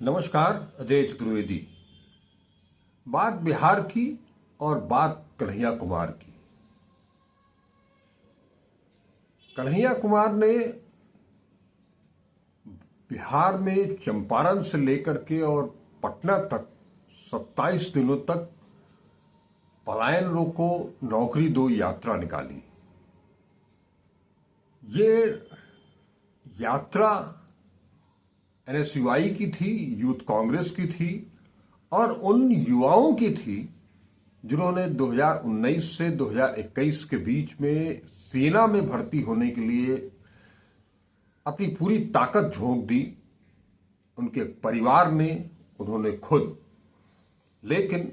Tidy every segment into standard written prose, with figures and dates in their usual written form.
नमस्कार। अजय चतुर्वेदी। बात बिहार की और बात कन्हैया कुमार की। कन्हैया कुमार ने बिहार में चंपारण से लेकर के और पटना तक 27 दिनों तक पलायन रोको नौकरी दो यात्रा निकाली। ये यात्रा एनएसयूआई की थी, यूथ कांग्रेस की थी और उन युवाओं की थी जिन्होंने 2019 से 2021 के बीच में सेना में भर्ती होने के लिए अपनी पूरी ताकत झोंक दी। उनके परिवार ने, उन्होंने खुद, लेकिन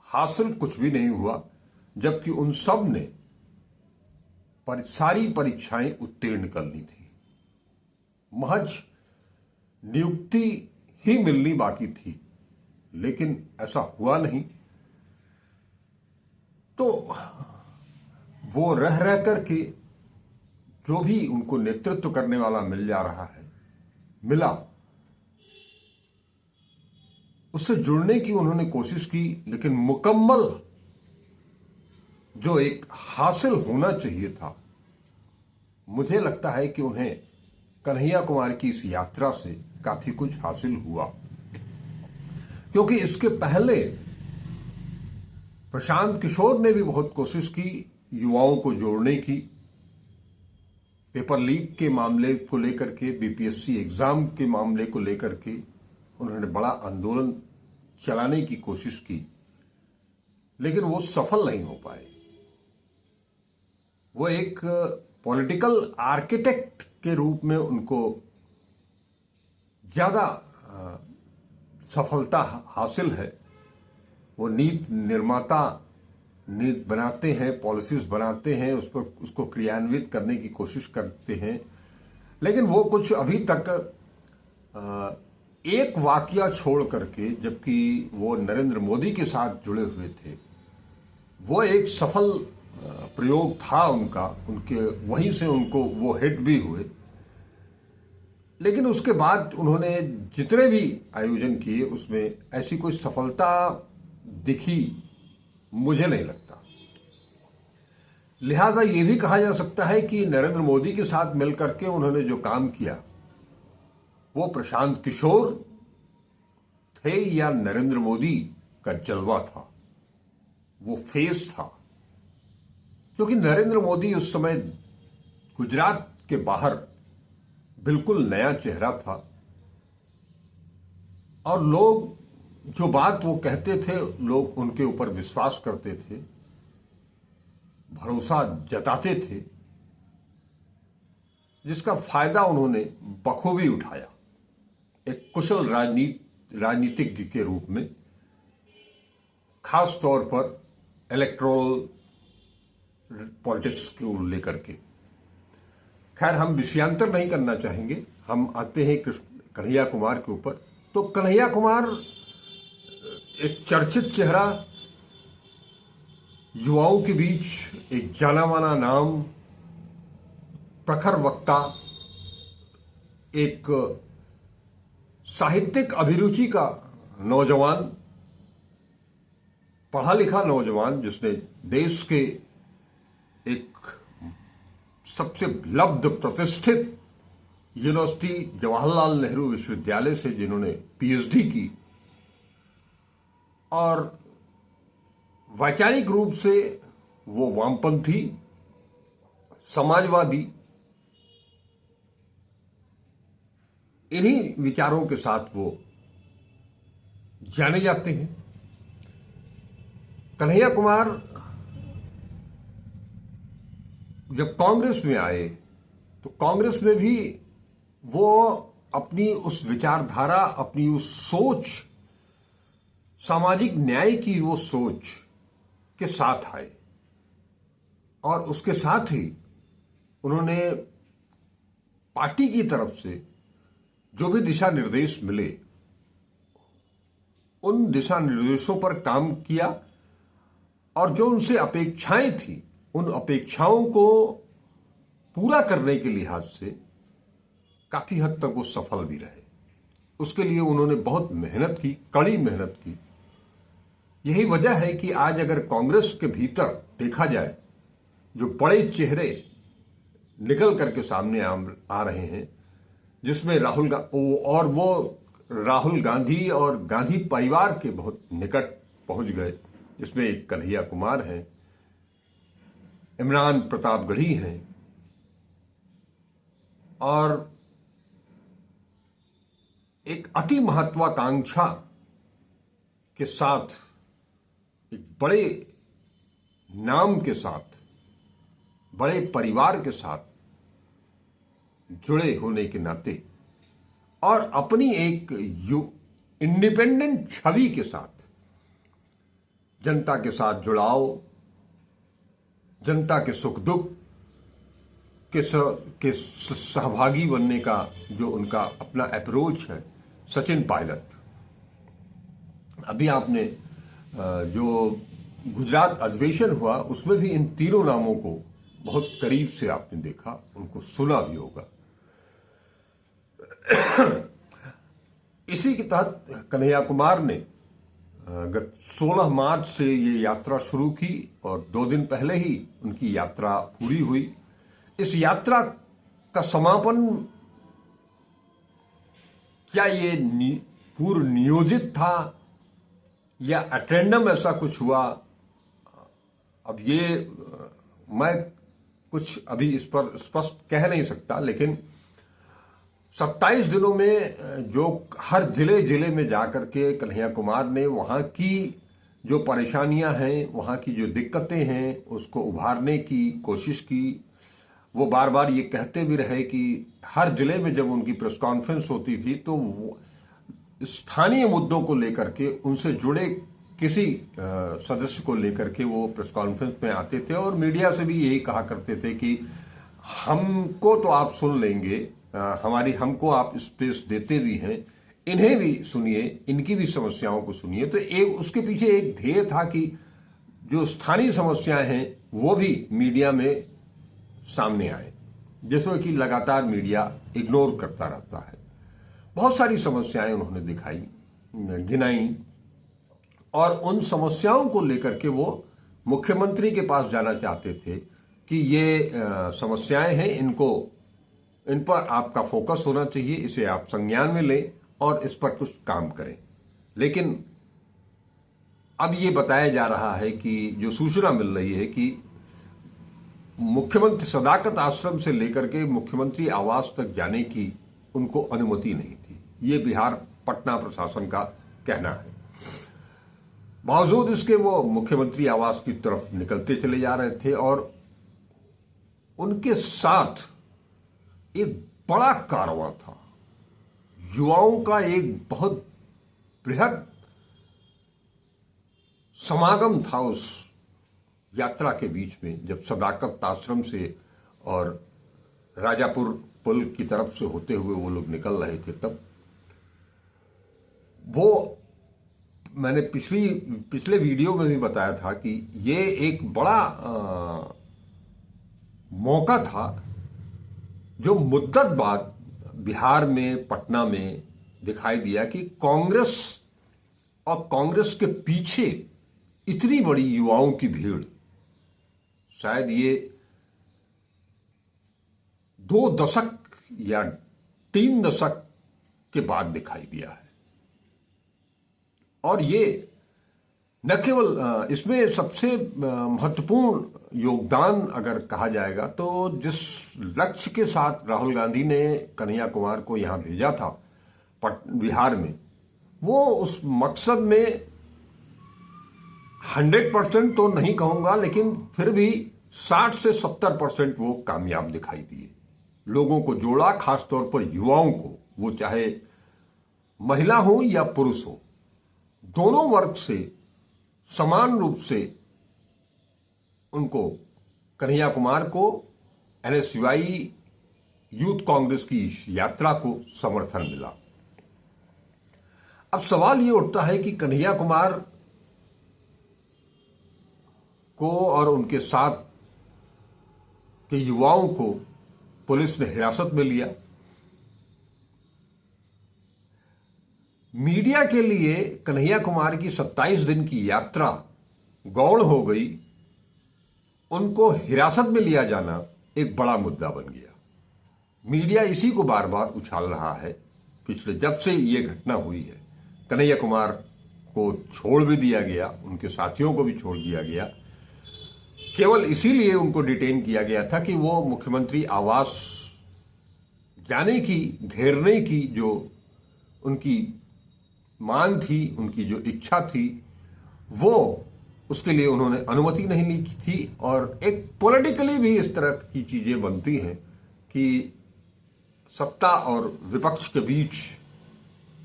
हासिल कुछ भी नहीं हुआ, जबकि उन सब ने सारी परीक्षाएं उत्तीर्ण कर ली थी। महज नियुक्ति ही मिलनी बाकी थी, लेकिन ऐसा हुआ नहीं। तो वो रह रह करके जो भी उनको नेतृत्व करने वाला मिल जा रहा है, मिला, उससे जुड़ने की उन्होंने कोशिश की, लेकिन मुकम्मल जो एक हासिल होना चाहिए था, मुझे लगता है कि उन्हें कन्हैया कुमार की इस यात्रा से काफी कुछ हासिल हुआ। क्योंकि इसके पहले प्रशांत किशोर ने भी बहुत कोशिश की युवाओं को जोड़ने की। पेपर लीक के मामले को लेकर के, बीपीएससी एग्जाम के मामले को लेकर के उन्होंने बड़ा आंदोलन चलाने की कोशिश की, लेकिन वो सफल नहीं हो पाए। वो एक पॉलिटिकल आर्किटेक्ट के रूप में उनको ज्यादा सफलता हासिल है। वो नीति निर्माता, नीति बनाते हैं, पॉलिसीज बनाते हैं, उस पर उसको क्रियान्वित करने की कोशिश करते हैं, लेकिन वो कुछ अभी तक एक वाकया छोड़ करके, जबकि वो नरेंद्र मोदी के साथ जुड़े हुए थे, वो एक सफल प्रयोग था उनका, उनके वहीं से उनको वो हिट भी हुए, लेकिन उसके बाद उन्होंने जितने भी आयोजन किए उसमें ऐसी कोई सफलता दिखी मुझे नहीं लगता। लिहाजा ये भी कहा जा सकता है कि नरेंद्र मोदी के साथ मिलकर के उन्होंने जो काम किया वो प्रशांत किशोर थे या नरेंद्र मोदी का जलवा था, वो फेस था। क्योंकि नरेंद्र मोदी उस समय गुजरात के बाहर बिल्कुल नया चेहरा था और लोग जो बात वो कहते थे, लोग उनके ऊपर विश्वास करते थे, भरोसा जताते थे, जिसका फायदा उन्होंने बखूबी उठाया एक कुशल राजनीतिज्ञ के रूप में, खास तौर पर इलेक्टोरल पॉलिटिक्स को लेकर के। खैर, हम विषयांतर नहीं करना चाहेंगे, हम आते हैं कन्हैया कुमार के ऊपर। तो कन्हैया कुमार एक चर्चित चेहरा, युवाओं के बीच एक जाना माना नाम, प्रखर वक्ता, एक साहित्यिक अभिरुचि का नौजवान, पढ़ा लिखा नौजवान, जिसने देश के एक सबसे लब्ध प्रतिष्ठित यूनिवर्सिटी जवाहरलाल नेहरू विश्वविद्यालय से जिन्होंने पीएचडी की और वैचारिक रूप से वो वामपंथी, समाजवादी, इन्हीं विचारों के साथ वो जाने जाते हैं। कन्हैया कुमार जब कांग्रेस में आए तो कांग्रेस में भी वो अपनी उस विचारधारा, अपनी उस सोच, सामाजिक न्याय की वो सोच के साथ आए और उसके साथ ही उन्होंने पार्टी की तरफ से जो भी दिशा निर्देश मिले उन दिशा निर्देशों पर काम किया और जो उनसे अपेक्षाएं थी उन अपेक्षाओं को पूरा करने के लिहाज से काफी हद तक वो सफल भी रहे। उसके लिए उन्होंने बहुत मेहनत की, कड़ी मेहनत की। यही वजह है कि आज अगर कांग्रेस के भीतर देखा जाए, जो बड़े चेहरे निकल करके सामने आ रहे हैं, जिसमें राहुल गांधी और गांधी परिवार के बहुत निकट पहुंच गए, जिसमें एक कन्हैया कुमार हैं, इमरान प्रतापगढ़ी हैं, और एक अति महत्वाकांक्षा के साथ, एक बड़े नाम के साथ, बड़े परिवार के साथ जुड़े होने के नाते और अपनी एक इंडिपेंडेंट छवि के साथ जनता के साथ जुड़ाव, जनता के सुख दुख के सहभागी बनने का जो उनका अपना अप्रोच है। सचिन पायलट, अभी आपने जो गुजरात अधिवेशन हुआ उसमें भी इन तीनों नामों को बहुत करीब से आपने देखा, उनको सुना भी होगा। इसी के तहत कन्हैया कुमार ने गत 16 मार्च से ये यात्रा शुरू की और 2 दिन पहले ही उनकी यात्रा पूरी हुई। इस यात्रा का समापन क्या ये पूर्व नियोजित था या अटेंडम ऐसा कुछ हुआ, अब ये मैं कुछ अभी इस पर स्पष्ट कह नहीं सकता, लेकिन 27 दिनों में जो हर जिले में जाकर के कन्हैया कुमार ने वहां की जो परेशानियां हैं, वहां की जो दिक्कतें हैं, उसको उभारने की कोशिश की। वो बार बार ये कहते भी रहे कि हर जिले में जब उनकी प्रेस कॉन्फ्रेंस होती थी तो स्थानीय मुद्दों को लेकर के उनसे जुड़े किसी सदस्य को लेकर के वो प्रेस कॉन्फ्रेंस में आते थे और मीडिया से भी यही कहा करते थे कि हमको तो आप सुन लेंगे, हमको आप स्पेस देते भी हैं, इन्हें भी सुनिए, इनकी भी समस्याओं को सुनिए। तो उसके पीछे एक ध्येय था कि जो स्थानीय समस्याएं हैं वो भी मीडिया में सामने आए, जैसे कि लगातार मीडिया इग्नोर करता रहता है। बहुत सारी समस्याएं उन्होंने दिखाई, गिनाई, और उन समस्याओं को लेकर के वो मुख्यमंत्री के पास जाना चाहते थे कि ये समस्याएं हैं, इन पर आपका फोकस होना चाहिए, इसे आप संज्ञान में लें और इस पर कुछ काम करें। लेकिन अब ये बताया जा रहा है कि जो सूचना मिल रही है कि मुख्यमंत्री सदाकत आश्रम से लेकर के मुख्यमंत्री आवास तक जाने की उनको अनुमति नहीं थी। ये बिहार पटना प्रशासन का कहना है। बावजूद इसके वो मुख्यमंत्री आवास की तरफ निकलते चले जा रहे थे और उनके साथ एक बड़ा कारवां था, युवाओं का एक बहुत बृहद समागम था उस यात्रा के बीच में। जब सदाकत आश्रम से और राजापुर पुल की तरफ से होते हुए वो लोग निकल रहे थे, तब वो मैंने पिछले वीडियो में भी बताया था कि ये एक बड़ा मौका था जो मुद्दत बाद बिहार में, पटना में दिखाई दिया कि कांग्रेस और कांग्रेस के पीछे इतनी बड़ी युवाओं की भीड़ शायद ये 2 दशक या 3 दशक के बाद दिखाई दिया है। और ये न केवल इसमें सबसे महत्वपूर्ण योगदान अगर कहा जाएगा तो जिस लक्ष्य के साथ राहुल गांधी ने कन्हैया कुमार को यहां भेजा था बिहार में, वो उस मकसद में 100% तो नहीं कहूंगा, लेकिन फिर भी 60 से 70% वो कामयाब दिखाई दिए। लोगों को जोड़ा, खासतौर पर युवाओं को, वो चाहे महिला हो या पुरुष हो, दोनों वर्ग से समान रूप से उनको, कन्हैया कुमार को, एनएसयूआई यूथ कांग्रेस की इस यात्रा को समर्थन मिला। अब सवाल ये उठता है कि कन्हैया कुमार को और उनके साथ के युवाओं को पुलिस ने हिरासत में लिया। मीडिया के लिए कन्हैया कुमार की 27 दिन की यात्रा गौण हो गई। उनको हिरासत में लिया जाना एक बड़ा मुद्दा बन गया। मीडिया इसी को बार बार उछाल रहा है पिछले जब से ये घटना हुई है। कन्हैया कुमार को छोड़ भी दिया गया, उनके साथियों को भी छोड़ दिया गया। केवल इसीलिए उनको डिटेन किया गया था कि वो मुख्यमंत्री आवास जाने की, घेरने की जो उनकी मांग थी, उनकी जो इच्छा थी, वो उसके लिए उन्होंने अनुमति नहीं ली थी। और एक पॉलिटिकली भी इस तरह की चीजें बनती हैं कि सत्ता और विपक्ष के बीच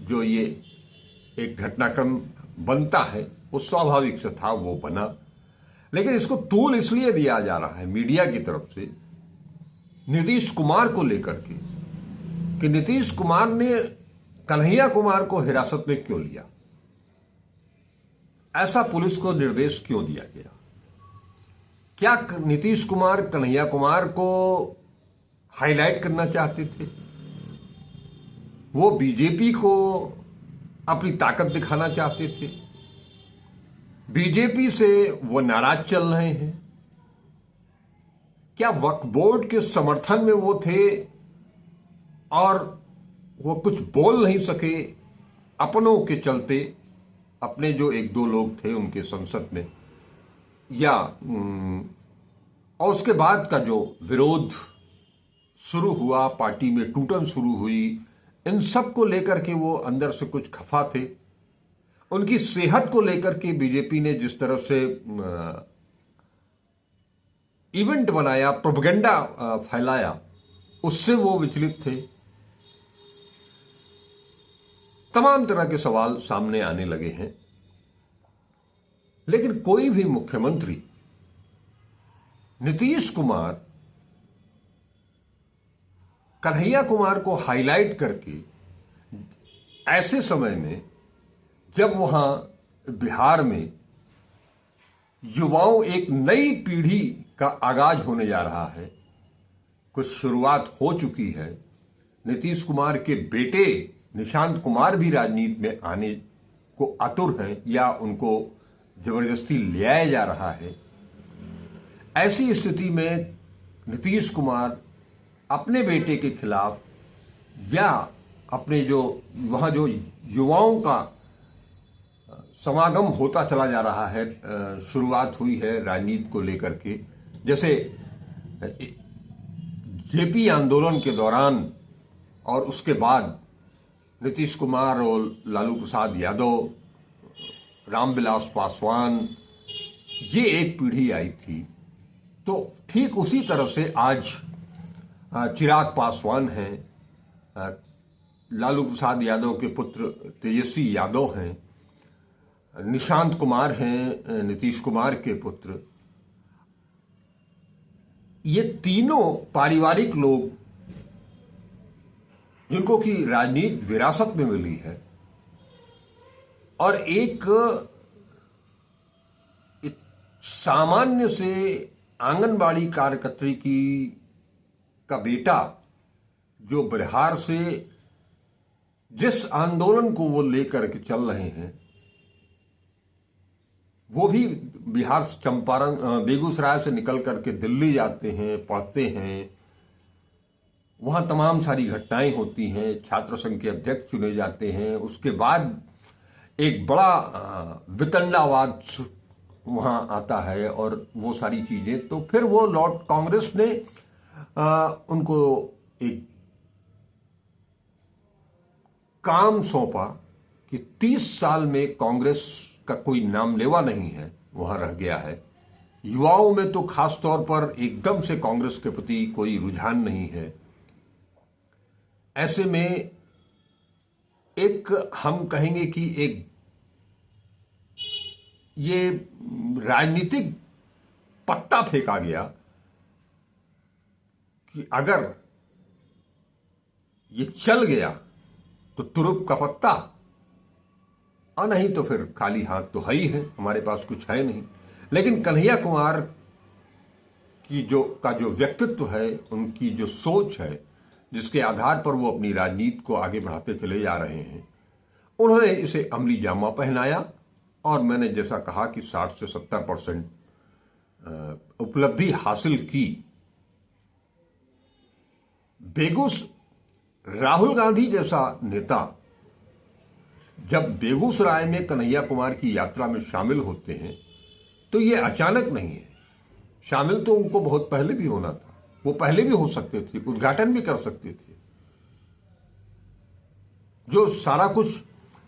जो ये एक घटनाक्रम बनता है वो स्वाभाविक से था, वो बना। लेकिन इसको तूल इसलिए दिया जा रहा है मीडिया की तरफ से नीतीश कुमार को लेकर के कि नीतीश कुमार ने कन्हैया कुमार को हिरासत में क्यों लिया, ऐसा पुलिस को निर्देश क्यों दिया गया। क्या नीतीश कुमार कन्हैया कुमार को हाईलाइट करना चाहते थे? वो बीजेपी को अपनी ताकत दिखाना चाहते थे? बीजेपी से वो नाराज चल रहे हैं? क्या वक्फ बोर्ड के समर्थन में वो थे और वो कुछ बोल नहीं सके अपनों के चलते? अपने जो एक दो लोग थे उनके संसद में, या और उसके बाद का जो विरोध शुरू हुआ, पार्टी में टूटन शुरू हुई, इन सब को लेकर के वो अंदर से कुछ खफा थे। उनकी सेहत को लेकर के बीजेपी ने जिस तरह से इवेंट बनाया, प्रोपेगेंडा फैलाया, उससे वो विचलित थे। तमाम तरह के सवाल सामने आने लगे हैं। लेकिन कोई भी मुख्यमंत्री नीतीश कुमार कन्हैया कुमार को हाईलाइट करके ऐसे समय में जब वहां बिहार में युवाओं, एक नई पीढ़ी का आगाज होने जा रहा है, कुछ शुरुआत हो चुकी है, नीतीश कुमार के बेटे निशांत कुमार भी राजनीति में आने को आतुर हैं या उनको जबरदस्ती ले आया जा रहा है, ऐसी स्थिति में नीतीश कुमार अपने बेटे के खिलाफ या अपने जो वहां जो युवाओं का समागम होता चला जा रहा है, शुरुआत हुई है राजनीति को लेकर के, जैसे जेपी आंदोलन के दौरान और उसके बाद नीतीश कुमार और लालू प्रसाद यादव, रामविलास पासवान, ये एक पीढ़ी आई थी। तो ठीक उसी तरह से आज चिराग पासवान हैं, लालू प्रसाद यादव के पुत्र तेजस्वी यादव हैं, निशांत कुमार हैं नीतीश कुमार के पुत्र। ये तीनों पारिवारिक लोग जिनको की राजनीति विरासत में मिली है और एक सामान्य से आंगनबाड़ी कार्यकर्त्री का बेटा जो बिहार से जिस आंदोलन को वो लेकर के चल रहे हैं, वो भी बिहार, चंपारण, बेगूसराय से निकल करके दिल्ली जाते हैं, पढ़ते हैं, वहां तमाम सारी घटनाएं होती हैं, छात्र संघ के अध्यक्ष चुने जाते हैं, उसके बाद एक बड़ा वितंडावाद वहां आता है और वो सारी चीजें। तो फिर वो लॉर्ड कांग्रेस ने उनको एक काम सौंपा कि 30 साल में कांग्रेस का कोई नामलेवा नहीं है, वहां रह गया है। युवाओं में तो खास तौर पर एकदम से कांग्रेस के प्रति कोई रुझान नहीं है। ऐसे में एक हम कहेंगे कि एक ये राजनीतिक पत्ता फेंका गया कि अगर ये चल गया तो तुरुप का पत्ता, और नहीं तो फिर खाली हाथ तो है ही है, हमारे पास कुछ है नहीं। लेकिन कन्हैया कुमार की जो व्यक्तित्व है, उनकी जो सोच है, जिसके आधार पर वो अपनी राजनीति को आगे बढ़ाते चले जा रहे हैं, उन्होंने इसे अमली जामा पहनाया और मैंने जैसा कहा कि 60 से 70% उपलब्धि हासिल की। राहुल गांधी जैसा नेता जब बेगूसराय में कन्हैया कुमार की यात्रा में शामिल होते हैं तो ये अचानक नहीं है। शामिल तो उनको बहुत पहले भी होना था, वो पहले भी हो सकते थे, उद्घाटन भी कर सकते थे। जो सारा कुछ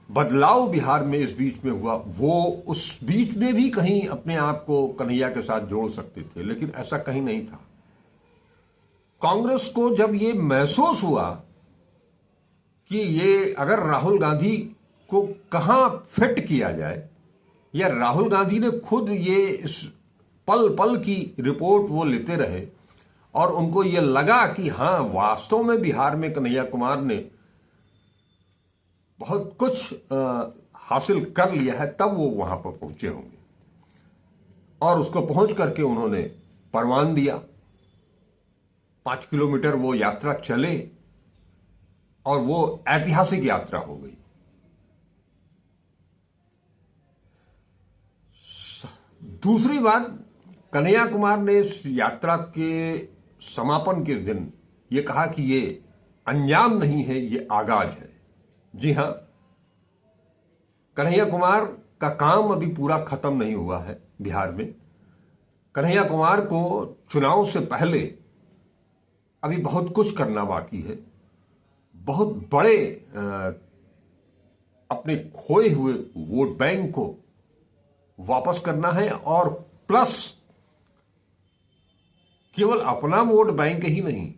बदलाव बिहार में इस बीच में हुआ, वो उस बीच में भी कहीं अपने आप को कन्हैया के साथ जोड़ सकते थे, लेकिन ऐसा कहीं नहीं था। कांग्रेस को जब ये महसूस हुआ कि ये अगर राहुल गांधी को कहां फिट किया जाए, या राहुल गांधी ने खुद ये इस पल पल की रिपोर्ट वो लेते रहे और उनको ये लगा कि हां वास्तव में बिहार में कन्हैया कुमार ने बहुत कुछ हासिल कर लिया है, तब वो वहां पर पहुंचे होंगे। और उसको पहुंच करके उन्होंने परवान दिया। 5 किलोमीटर वो यात्रा चले और वो ऐतिहासिक यात्रा हो गई। दूसरी बात, कन्हैया कुमार ने इस यात्रा के समापन के दिन ये कहा कि ये अंजाम नहीं है, ये आगाज है। जी हां, कन्हैया कुमार का काम अभी पूरा खत्म नहीं हुआ है बिहार में। कन्हैया कुमार को चुनाव से पहले अभी बहुत कुछ करना बाकी है। बहुत बड़े अपने खोए हुए वोट बैंक को वापस करना है, और प्लस केवल अपना वोट बैंक ही नहीं,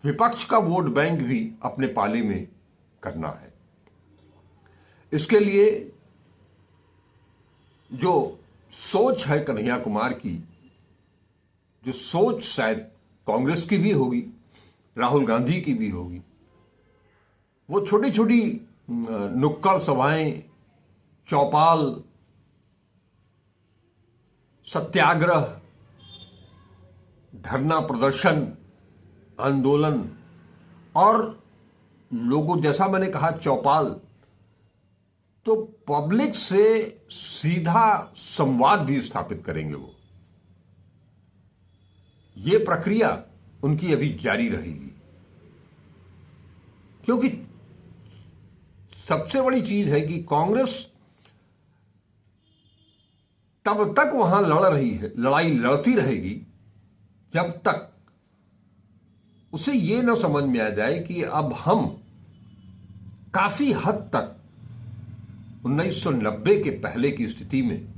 विपक्ष का वोट बैंक भी अपने पाले में करना है। इसके लिए जो सोच है कन्हैया कुमार की, जो सोच शायद कांग्रेस की भी होगी, राहुल गांधी की भी होगी, वो छोटी छोटी नुक्कड़ सभाएं, चौपाल, सत्याग्रह, धरना प्रदर्शन, आंदोलन, और लोगों, जैसा मैंने कहा चौपाल, तो पब्लिक से सीधा संवाद भी स्थापित करेंगे वो। ये प्रक्रिया उनकी अभी जारी रहेगी, क्योंकि सबसे बड़ी चीज है कि कांग्रेस तब तक वहां लड़ाई लड़ती रहेगी जब तक उसे ये न समझ में आ जाए कि अब हम काफी हद तक 1990 के पहले की स्थिति में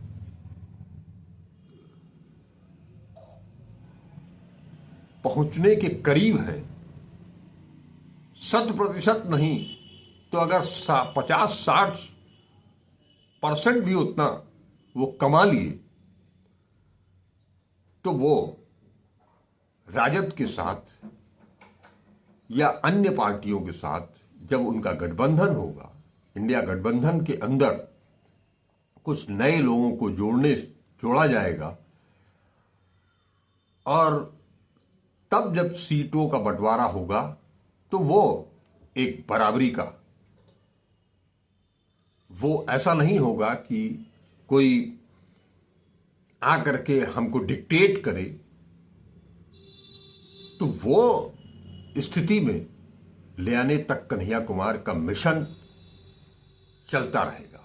पहुंचने के करीब है। 100% नहीं तो अगर 50-60% भी उतना वो कमा लिए तो वो राजद के साथ या अन्य पार्टियों के साथ जब उनका गठबंधन होगा, इंडिया गठबंधन के अंदर कुछ नए लोगों को जोड़ा जाएगा, और तब जब सीटों का बंटवारा होगा तो वो एक बराबरी का, वो ऐसा नहीं होगा कि कोई आकर के हमको डिक्टेट करे। तो वो स्थिति में ले आने तक कन्हैया कुमार का मिशन चलता रहेगा।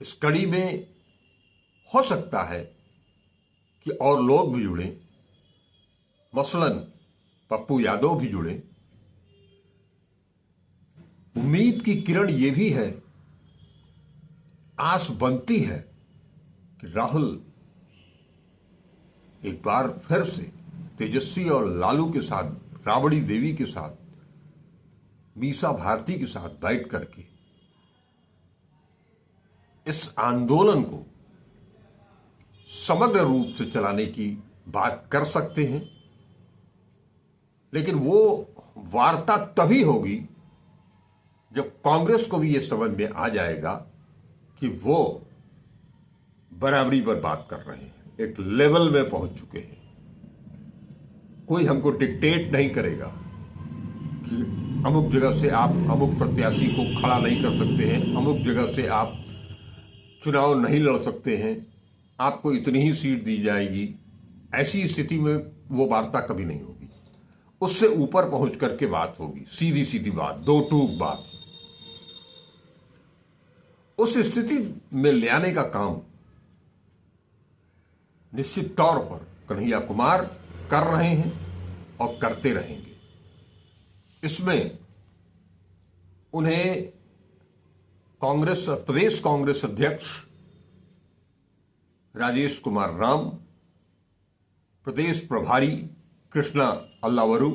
इस कड़ी में हो सकता है कि और लोग भी जुड़ें, मसलन पप्पू यादव भी जुड़े। उम्मीद की किरण ये भी है, आस बनती है कि राहुल एक बार फिर से तेजस्वी और लालू के साथ, राबड़ी देवी के साथ, मीसा भारती के साथ बैठ करके इस आंदोलन को समग्र रूप से चलाने की बात कर सकते हैं। लेकिन वो वार्ता तभी होगी जब कांग्रेस को भी ये समझ में आ जाएगा कि वो बराबरी पर बात कर रहे हैं, एक लेवल में पहुंच चुके हैं। कोई हमको डिक्टेट नहीं करेगा कि अमुक जगह से आप अमुक प्रत्याशी को खड़ा नहीं कर सकते हैं, अमुक जगह से आप चुनाव नहीं लड़ सकते हैं, आपको इतनी ही सीट दी जाएगी, ऐसी स्थिति में वो वार्ता कभी नहीं होगी। उससे ऊपर पहुंच करके बात होगी, सीधी सीधी बात, दो टूक बात। उस स्थिति में ले आने का काम निश्चित तौर पर कन्हैया कुमार कर रहे हैं और करते रहेंगे। इसमें उन्हें प्रदेश कांग्रेस अध्यक्ष राजेश कुमार राम, प्रदेश प्रभारी कृष्णा अल्लावरू,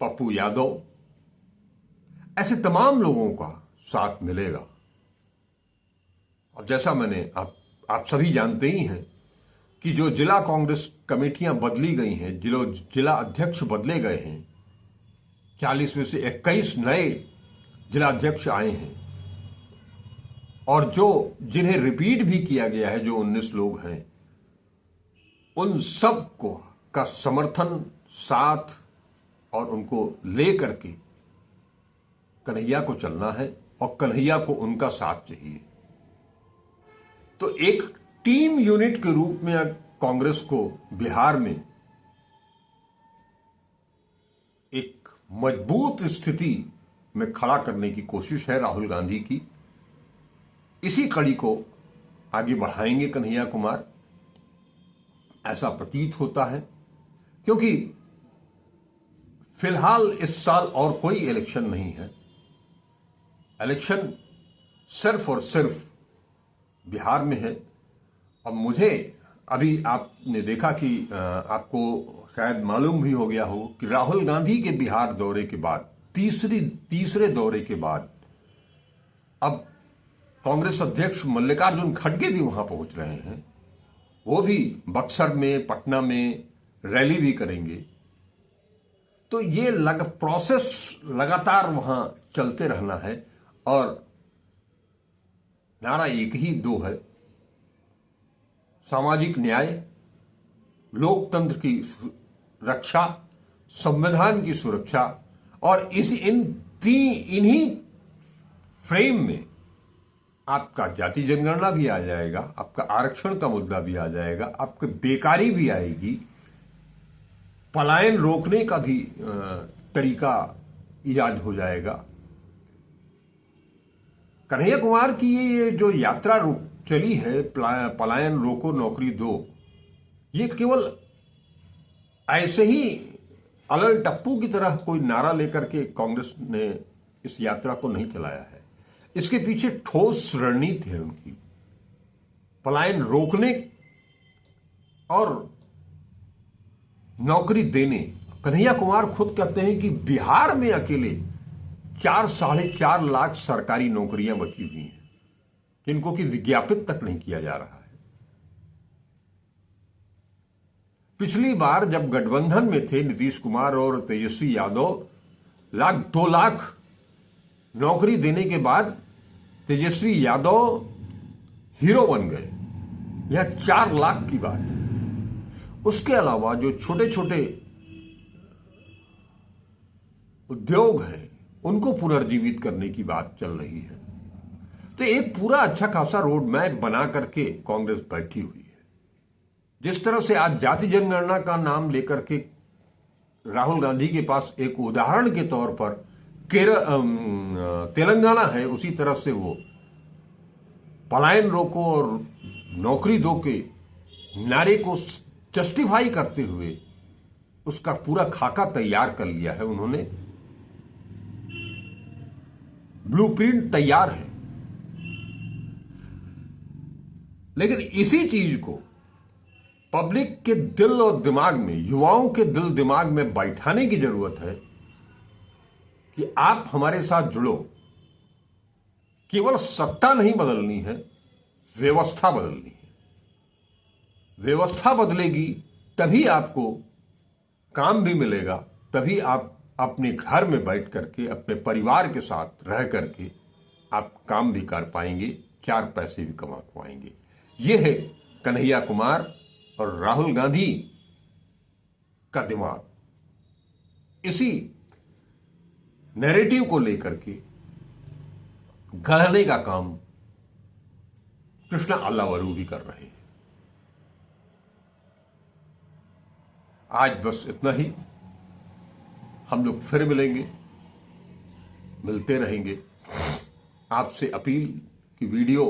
पप्पू यादव, ऐसे तमाम लोगों का साथ मिलेगा। अब जैसा मैंने आप सभी जानते ही हैं कि जो जिला कांग्रेस कमेटियां बदली गई हैं, जो जिला अध्यक्ष बदले गए हैं, 40 में से 21 नए जिला अध्यक्ष आए हैं, और जिन्हें रिपीट भी किया गया है, जो 19 लोग हैं, उन सब को का समर्थन, साथ और उनको ले करके कन्हैया को चलना है और कन्हैया को उनका साथ चाहिए। तो एक टीम यूनिट के रूप में कांग्रेस को बिहार में एक मजबूत स्थिति में खड़ा करने की कोशिश है राहुल गांधी की। इसी कड़ी को आगे बढ़ाएंगे कन्हैया कुमार, ऐसा प्रतीत होता है, क्योंकि फिलहाल इस साल और कोई इलेक्शन नहीं है। इलेक्शन सिर्फ और सिर्फ बिहार में है। अब मुझे अभी आपने देखा कि आपको शायद मालूम भी हो गया हो कि राहुल गांधी के बिहार दौरे के बाद, तीसरे दौरे के बाद, अब कांग्रेस अध्यक्ष मल्लिकार्जुन खड़गे भी वहां पहुंच रहे हैं। वो भी बक्सर में, पटना में रैली भी करेंगे। तो ये प्रोसेस लगातार वहां चलते रहना है और नारा एक ही दो है, सामाजिक न्याय, लोकतंत्र की रक्षा, संविधान की सुरक्षा। और इन्हीं फ्रेम में आपका जाति जनगणना भी आ जाएगा, आपका आरक्षण का मुद्दा भी आ जाएगा, आपकी बेकारी भी आएगी, पलायन रोकने का भी तरीका ईजाद हो जाएगा। कन्हैया कुमार की ये जो यात्रा चली है, पलायन रोको नौकरी दो, ये केवल ऐसे ही अलल टप्पू की तरह कोई नारा लेकर के कांग्रेस ने इस यात्रा को नहीं चलाया है। इसके पीछे ठोस रणनीति है उनकी, पलायन रोकने और नौकरी देने। कन्हैया कुमार खुद कहते हैं कि बिहार में अकेले 4-4.5 लाख सरकारी नौकरियां बची हुई हैं, जिनको कि विज्ञापित तक नहीं किया जा रहा है। पिछली बार जब गठबंधन में थे नीतीश कुमार और तेजस्वी यादव, 2 लाख नौकरी देने के बाद तेजस्वी यादव हीरो बन गए। यह 4 लाख की बात है। उसके अलावा जो छोटे छोटे उद्योग हैं, उनको पुनर्जीवित करने की बात चल रही है। तो एक पूरा अच्छा खासा रोड मैप बना करके कांग्रेस बैठी हुई है। जिस तरह से आज जाति जनगणना का नाम लेकर के राहुल गांधी के पास एक उदाहरण के तौर पर तेलंगाना है, उसी तरह से वो पलायन रोको और नौकरी दो के नारे को जस्टिफाई करते हुए उसका पूरा खाका तैयार कर लिया है उन्होंने। ब्लूप्रिंट तैयार है। लेकिन इसी चीज को पब्लिक के दिल और दिमाग में, युवाओं के दिल दिमाग में बैठाने की जरूरत है कि आप हमारे साथ जुड़ो। केवल सत्ता नहीं बदलनी है, व्यवस्था बदलनी है। व्यवस्था बदलेगी तभी आपको काम भी मिलेगा, तभी आप अपने घर में बैठ करके, अपने परिवार के साथ रह करके आप काम भी कर पाएंगे, 4 पैसे भी कमा पाएंगे। यह है कन्हैया कुमार और राहुल गांधी का दिमाग। इसी नैरेटिव को लेकर के गढ़ने का काम कृष्णा अल्लावरू भी कर रहे हैं। आज बस इतना ही। हम लोग फिर मिलेंगे, मिलते रहेंगे। आपसे अपील कि वीडियो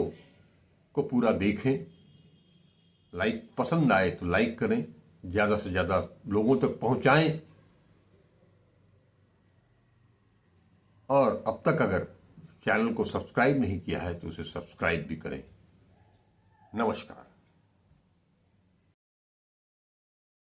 को पूरा देखें, लाइक पसंद आए तो लाइक करें, ज्यादा से ज्यादा लोगों तक पहुंचाएं, और अब तक अगर चैनल को सब्सक्राइब नहीं किया है तो उसे सब्सक्राइब भी करें। नमस्कार।